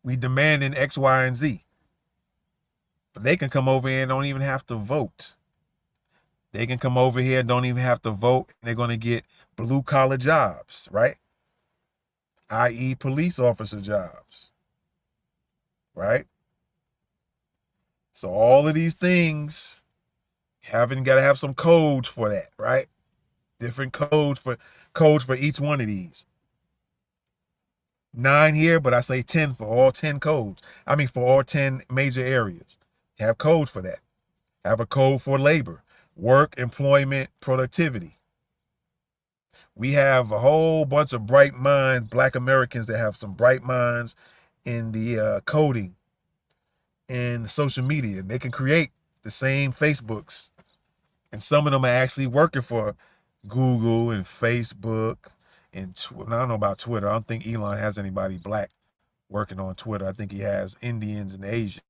We demanding X, Y, and Z. But they can come over here and don't even have to vote. They can come over here and don't even have to vote. And they're going to get blue collar jobs, right? i.e. police officer jobs, right? So all of these things got to have some codes for that, right? Different codes for each one of these. 9 here, but I say 10 for all 10 codes. I mean, for all 10 major areas. Have codes for that. Have a code for labor, work, employment, productivity. We have a whole bunch of bright minds, Black Americans that have some bright minds in the coding and social media. They can create the same Facebooks, and some of them are actually working for Google and Facebook and I don't know about Twitter. I don't think Elon has anybody black working on Twitter. I think he has Indians and Asians.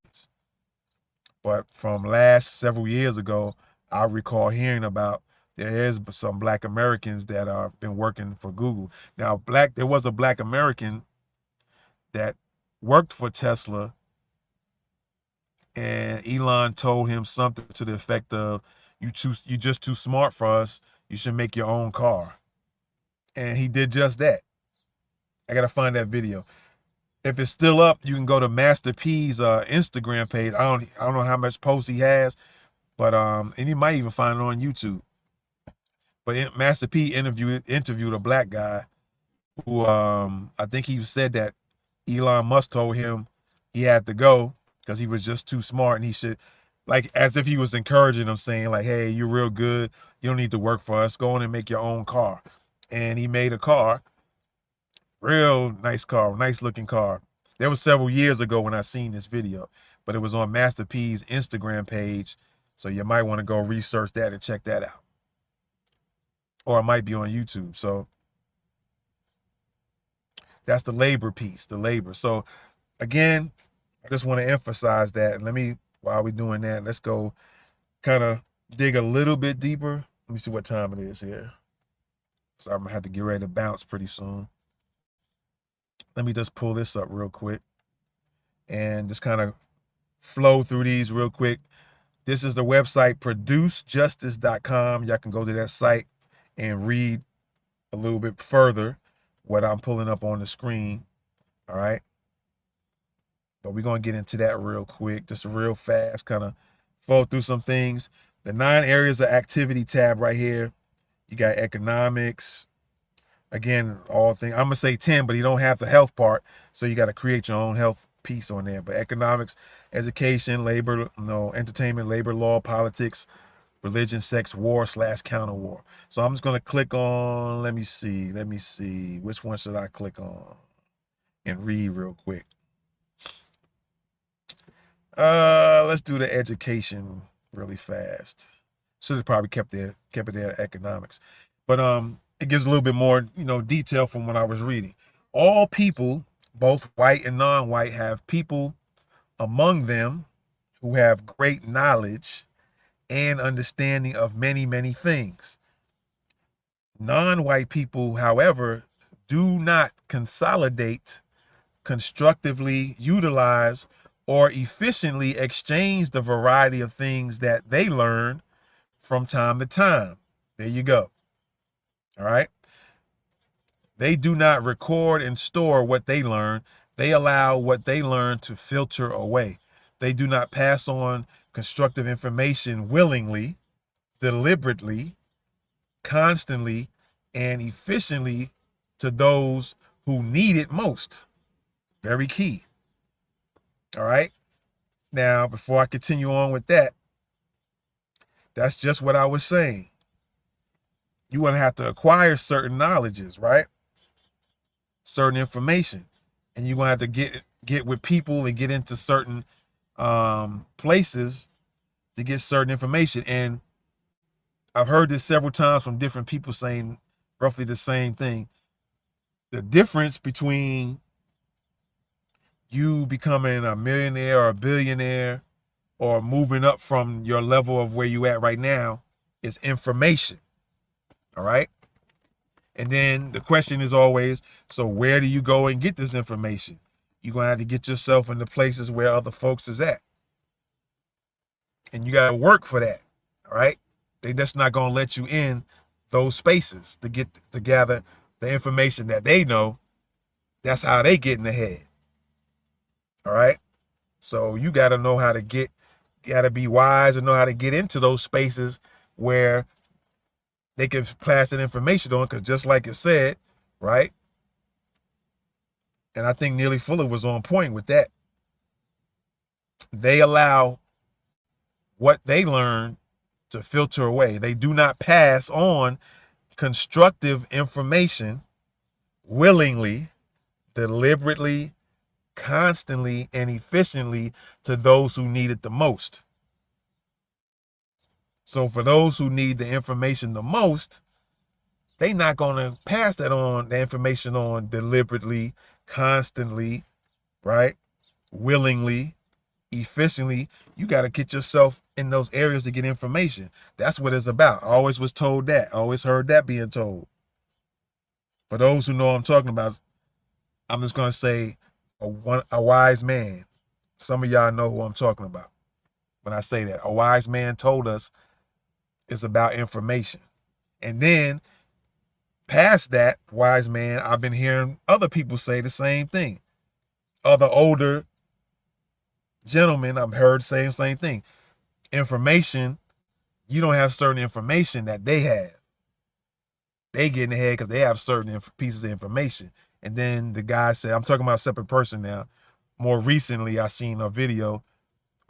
But from last several years ago, I recall hearing about there is some Black Americans that are been working for Google. Now, there was a Black American that worked for Tesla, and Elon told him something to the effect of, you just too smart for us. You should make your own car. And he did just that. I gotta find that video. If it's still up, you can go to Master P's Instagram page. I don't know how much posts he has, but and you might even find it on YouTube. But Master P interviewed a black guy who I think he said that Elon Musk told him he had to go because he was just too smart and he should, like, as if he was encouraging him, saying like, hey, you're real good, you don't need to work for us, go on and make your own car. And he made a car, real nice car, nice looking car. That was several years ago when I seen this video, but it was on Master P's Instagram page, so you might want to go research that and check that out, or it might be on YouTube. So that's the labor piece, the labor. So again, I just want to emphasize that. And while we're doing that, let's go kind of dig a little bit deeper. Let me see what time it is here. So I'm gonna have to get ready to bounce pretty soon. Let me just pull this up real quick and just kind of flow through these real quick. This is the website producejustice.com. Y'all can go to that site and read a little bit further what I'm pulling up on the screen. All right. But we're going to get into that real quick, just real fast, kind of flow through some things. The 9 areas of activity tab right here. You got economics. Again, all things. I'm gonna say 10, but you don't have the health part, so you got to create your own health piece on there. But economics, education, labor, no, entertainment, labor law, politics, religion, sex, war / counter war. So I'm just gonna click on. Let me see. Which one should I click on and read real quick? Let's do the education really fast. Should have probably kept it there economics, but it gives a little bit more detail from what I was reading. All people, both white and non-white, have people among them who have great knowledge and understanding of many things. Non-white people, however, do not consolidate, constructively utilize, or efficiently exchange the variety of things that they learn from time to time. There you go. All right. They do not record and store what they learn. They allow what they learn to filter away. They do not pass on constructive information willingly, deliberately, constantly, and efficiently to those who need it most. Very key. All right. Now, before I continue on with that, that's just what I was saying. You want to have to acquire certain knowledges, right? Certain information, and you're gonna have to get with people and get into certain places to get certain information. And I've heard this several times from different people saying roughly the same thing. The difference between you becoming a millionaire or a billionaire or moving up from your level of where you at right now is information. All right. And then the question is always, so where do you go and get this information? You're going to have to get yourself into places where other folks is at. And you got to work for that. All right. They just not going to let you in those spaces to gather the information that they know. That's how they get in the head. All right. So you got to know how to got to be wise and know how to get into those spaces where they can pass that information on. Because just like it said, right? And I think Neely Fuller was on point with that. They allow what they learn to filter away. They do not pass on constructive information willingly, deliberately, constantly, and efficiently to those who need it the most. So for those who need the information the most, they're not going to pass the information on deliberately, constantly, right? Willingly, efficiently. You got to get yourself in those areas to get information. That's what it's about. I always was told that. I always heard that being told. For those who know what I'm talking about, I'm just going to say a wise man. Some of y'all know who I'm talking about when I say that. A wise man told us it's about information. And then past that wise man, I've been hearing other people say the same thing. Other older gentlemen, I've heard saying the same thing. Information, you don't have certain information that they have. They get in the head because they have certain pieces of information. And then the guy said, I'm talking about a separate person now. More recently, I seen a video,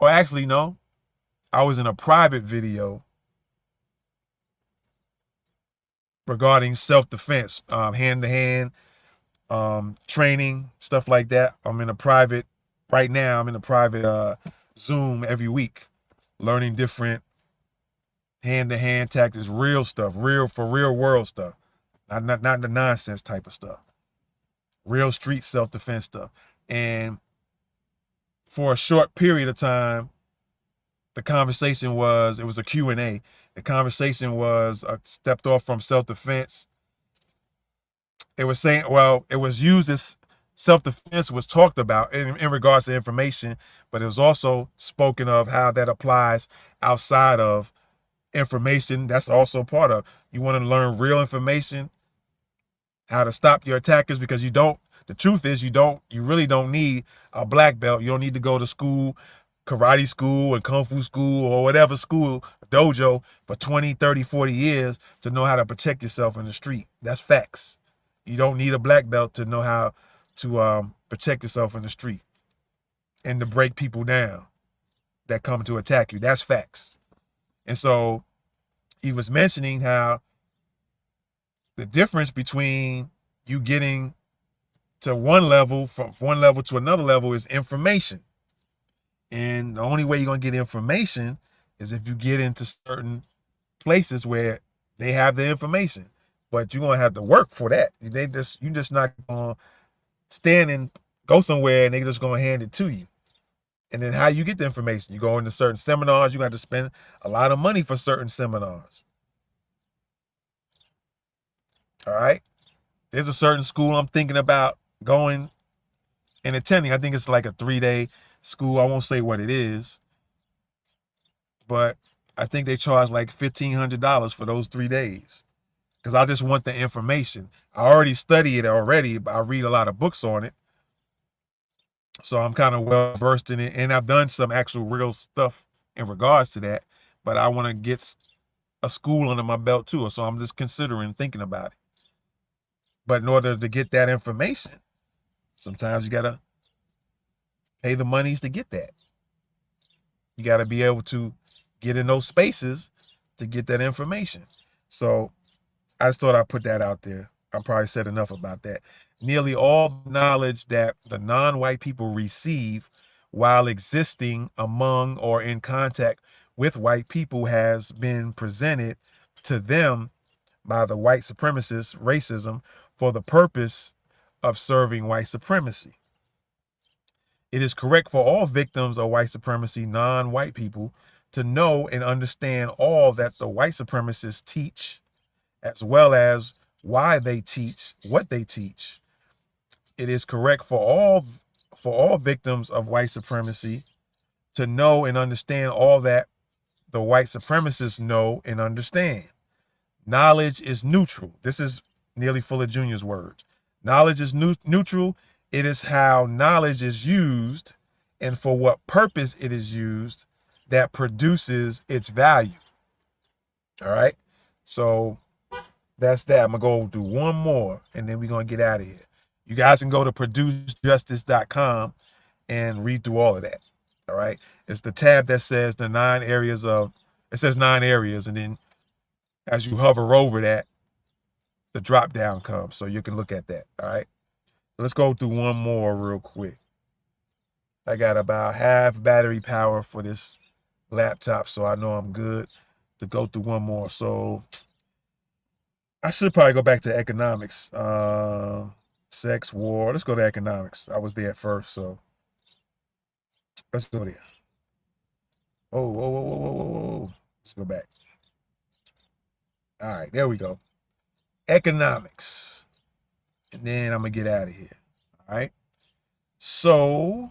or actually, no, I was in a private video regarding self-defense, hand-to-hand training, stuff like that. Right now, I'm in a private Zoom every week, learning different hand-to-hand tactics, real stuff, for real world stuff, not the nonsense type of stuff, real street self-defense stuff. And for a short period of time, the conversation was, it was a Q&A. The conversation was stepped off from self-defense. It was saying, well, it was used as self-defense was talked about in regards to information, but it was also spoken of how that applies outside of information. That's also part of, you want to learn real information, how to stop your attackers, because the truth is you really don't need a black belt. You don't need to go to school, karate school and kung fu school or whatever school, dojo, for 20, 30, 40 years to know how to protect yourself in the street. That's facts. You don't need a black belt to know how to protect yourself in the street and to break people down that come to attack you. That's facts. And so he was mentioning how the difference between you getting to one level, from one level to another level, is information. And the only way you're going to get information is if you get into certain places where they have the information. But you're going to have to work for that. You're just not going to stand and go somewhere and they're just going to hand it to you. And then how you get the information? You go into certain seminars, you got to spend a lot of money for certain seminars. All right. There's a certain school I'm thinking about going and attending. I think it's like a 3-day school. I won't say what it is, but I think they charge like $1,500 for those 3 days because I just want the information. I already study it already, but I read a lot of books on it. So I'm kind of well versed in it, and I've done some actual real stuff in regards to that, but I want to get a school under my belt too. So I'm just considering thinking about it. But in order to get that information, sometimes you got to pay the monies to get that. You got to be able to get in those spaces to get that information. So I just thought I'd put that out there. I probably said enough about that. Nearly all knowledge that the non-white people receive while existing among or in contact with white people has been presented to them by the white supremacist racism for the purpose of serving white supremacy. It is correct for all victims of white supremacy, non-white people, to know and understand all that the white supremacists teach, as well as why they teach what they teach. It is correct for all victims of white supremacy to know and understand all that the white supremacists know and understand. Knowledge is neutral. This is Nearly Fuller Jr.'s words. Knowledge is neutral. It is how knowledge is used and for what purpose it is used that produces its value. All right. So that's that. I'm going to go do one more and then we're going to get out of here. You guys can go to producejustice.com and read through all of that. All right. It's the tab that says it says 9 areas. And then as you hover over that, the drop down comes. So you can look at that. All right. So let's go through one more real quick. I got about half battery power for this laptop, so I know I'm good to go through one more. So I should probably go back to economics. Sex, war. Let's go to economics. I was there first, so let's go there. Oh, whoa, whoa, whoa, whoa, whoa, whoa. Let's go back. All right, there we go. Economics. And then I'm going to get out of here. All right. So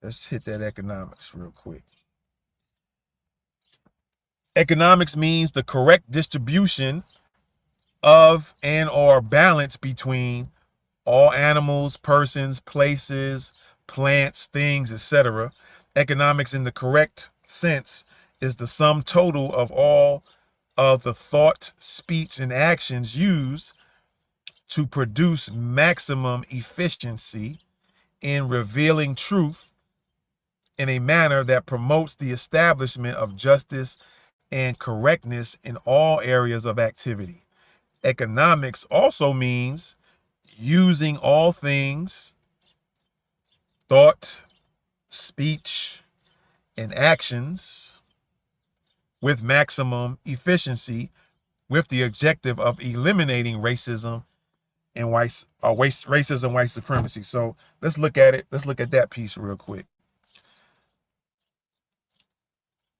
let's hit that economics real quick. Economics means the correct distribution of and or balance between all animals, persons, places, plants, things, etc. Economics in the correct sense is the sum total of all of the thought, speech, and actions used to produce maximum efficiency in revealing truth in a manner that promotes the establishment of justice and correctness in all areas of activity. Economics also means using all things, thought, speech, and actions with maximum efficiency with the objective of eliminating racism and racism, white supremacy. So let's look at it. Let's look at that piece real quick.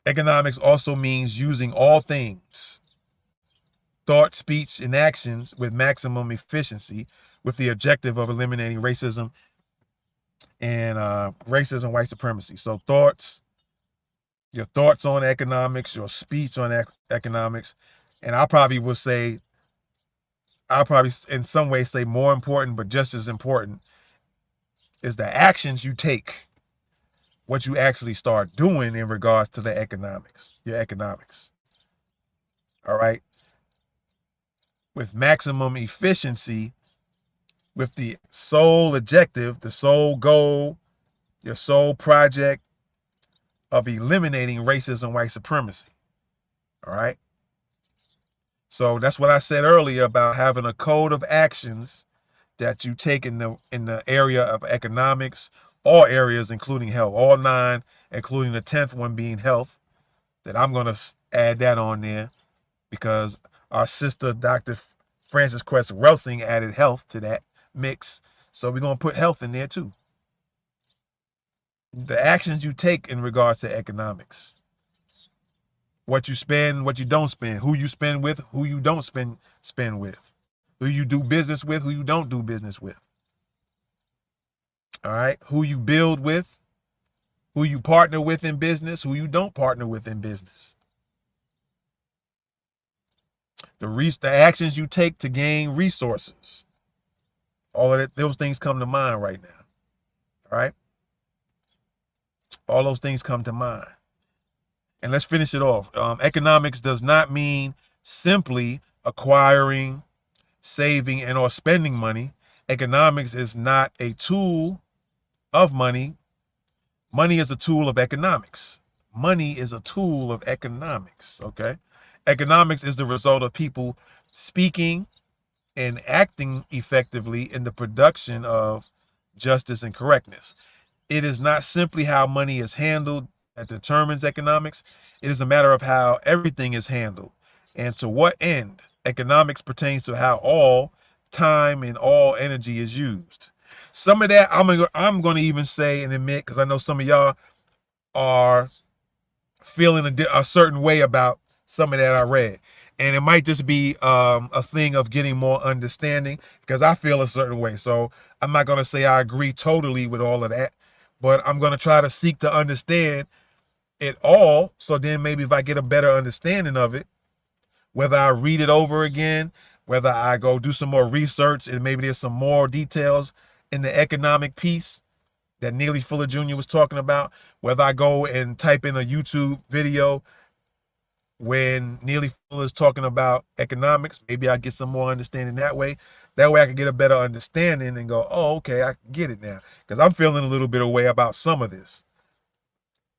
Economics also means using all things, thought, speech, and actions with maximum efficiency with the objective of eliminating racism and white supremacy. So your thoughts on economics, your speech on economics, and I'll probably in some ways say more important, but just as important is the actions you take what you actually start doing in regards to the economics, your economics. All right. With maximum efficiency, with the sole objective, the sole goal, your sole project of eliminating racism, white supremacy. All right. So that's what I said earlier about having a code of actions that you take in the area of economics, all areas, including health, all 9, including the 10th one being health. That I'm going to add that on there because our sister, Dr. Frances Cress Welsing, added health to that mix. So we're going to put health in there too. The actions you take in regards to economics. What you spend, what you don't spend, who you spend with, who you don't spend with, who you do business with, who you don't do business with. All right, who you build with, who you partner with in business, who you don't partner with in business. The actions you take to gain resources. All of that, those things come to mind right now. All right, all those things come to mind. And let's finish it off. Economics does not mean simply acquiring, saving, and or spending money. Economics is not a tool of money. Money is a tool of economics. Money is a tool of economics. Okay. Economics is the result of people speaking and acting effectively in the production of justice and correctness. It is not simply how money is handled that determines economics. It is a matter of how everything is handled and to what end. Economics pertains to how all time and all energy is used. Some of that I'm going to even say and admit, because I know some of y'all are feeling a certain way about some of that I read. And it might just be a thing of getting more understanding because I feel a certain way. So I'm not going to say I agree totally with all of that, but I'm going to try to seek to understand it all. So then maybe if I get a better understanding of it, whether I read it over again, whether I go do some more research and maybe there's some more details in the economic piece that Neely Fuller Jr. was talking about, whether I go and type in a YouTube video when Neely Fuller is talking about economics, maybe I get some more understanding that way. That way I can get a better understanding and go, oh, okay, I get it now. Because I'm feeling a little bit of way about some of this.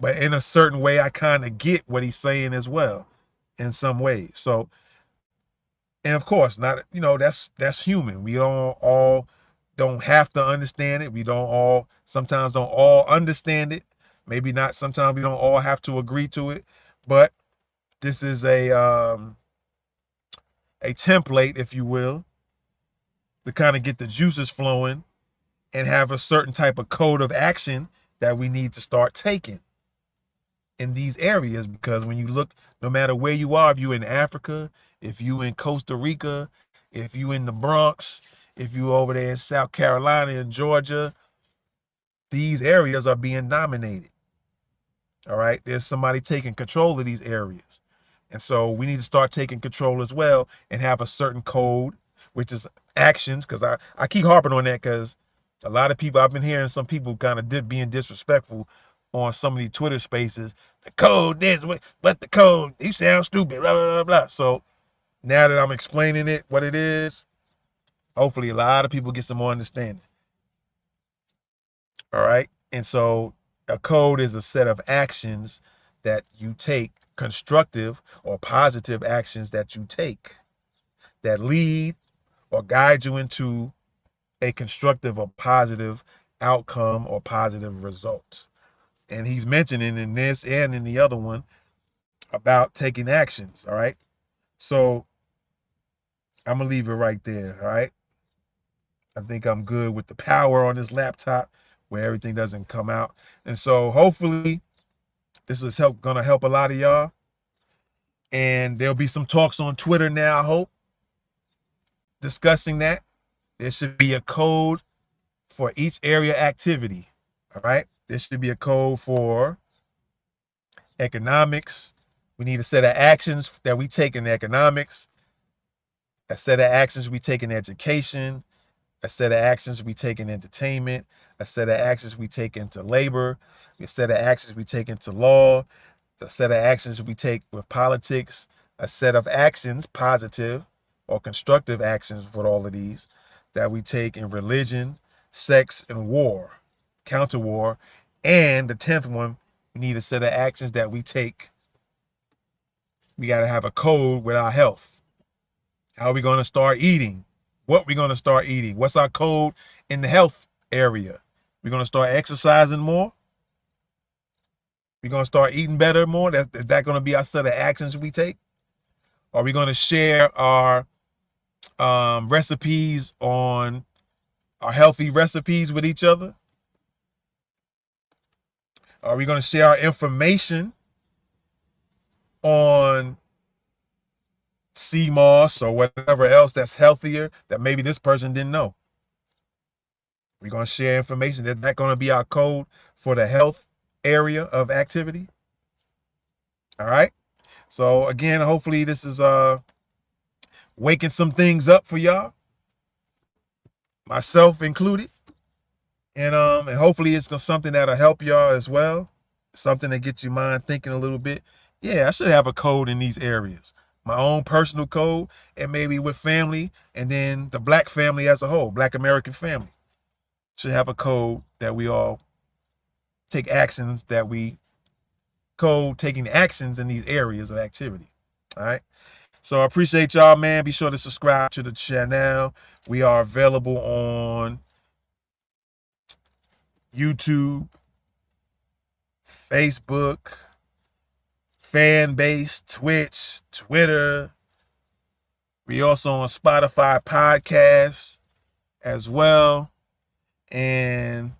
But in a certain way, I kind of get what he's saying as well in some ways. So, and of course, not, that's human. We don't have to understand it. We sometimes don't all understand it. Maybe not, sometimes we don't all have to agree to it. But this is a template, if you will, to kind of get the juices flowing and have a certain type of code of action that we need to start taking in these areas. Because when you look, no matter where you are, if you're in Africa, if you in Costa Rica, if you in the Bronx, if you over there in South Carolina and Georgia, these areas are being dominated. All right, there's somebody taking control of these areas. And so we need to start taking control as well and have a certain code, which is actions. Because I keep harping on that because a lot of people, I've been hearing some people kind of being disrespectful on some of these Twitter spaces. The code, this, what the code, you sound stupid, blah, blah, blah, blah. So now that I'm explaining it, what it is, hopefully a lot of people get some more understanding. All right. And so a code is a set of actions that you take, constructive or positive actions that you take that lead or guide you into a constructive or positive outcome or positive result. And he's mentioning in this and in the other one about taking actions. All right. So I'm going to leave it right there. All right. I think I'm good with the power on this laptop where everything doesn't come out. And so hopefully this is going to help a lot of y'all. And there'll be some talks on Twitter now, I hope, discussing that. There should be a code for each area activity. All right. There should be a code for economics. We need a set of actions that we take in economics, a set of actions we take in education, a set of actions we take in entertainment, a set of actions we take into labor, a set of actions we take into law, a set of actions we take with politics, a set of actions, positive or constructive actions for all of these, that we take in religion, sex, and war, counter war. And the 10th one, we need a set of actions that we take. We got to have a code with our health. How are we going to start eating? What we going to start eating? What's our code in the health area? We're going to start exercising more. We're going to start eating better more. Is that going to be our set of actions we take? Are we going to share our recipes on our healthy recipes with each other? Are we going to share our information on CMOS or whatever else that's healthier that maybe this person didn't know? We're going to share information. Is that going to be our code for the health area of activity? All right. So again, hopefully this is waking some things up for y'all, myself included. And hopefully it's something that'll help y'all as well. Something that gets your mind thinking a little bit. Yeah, I should have a code in these areas. My own personal code, and maybe with family, and then the black family as a whole, black American family, should have a code that we all take actions, that we code taking actions in these areas of activity. All right. So I appreciate y'all, man. Be sure to subscribe to the channel. We are available on YouTube, Facebook, Fanbase, Twitch, Twitter. We also on Spotify podcasts as well. And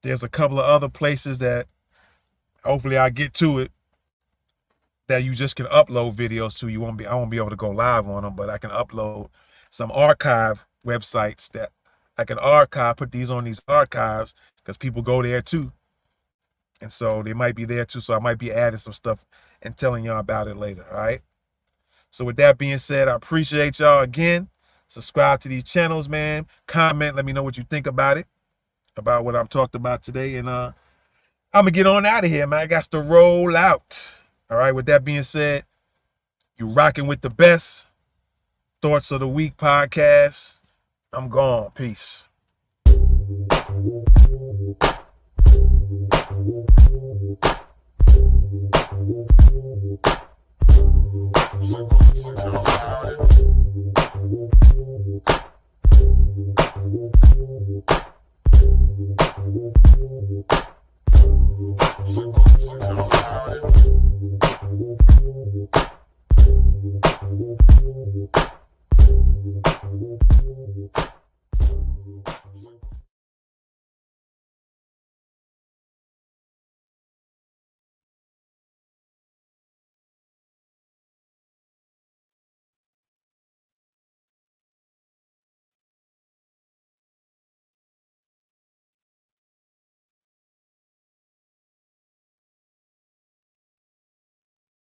there's a couple of other places that hopefully I get to it, that you just can upload videos to. I won't be able to go live on them, but I can upload some archive websites that I can archive, put these on these archives, because people go there too. And so they might be there too. So I might be adding some stuff and telling y'all about it later. All right. So with that being said, I appreciate y'all again. Subscribe to these channels, man. Comment. Let me know what you think about it, about what I'm talked about today. And I'm going to get on out of here, man. I got to roll out. All right. With that being said, you rocking with the best Thoughts of the Week podcast. I'm gone. Peace.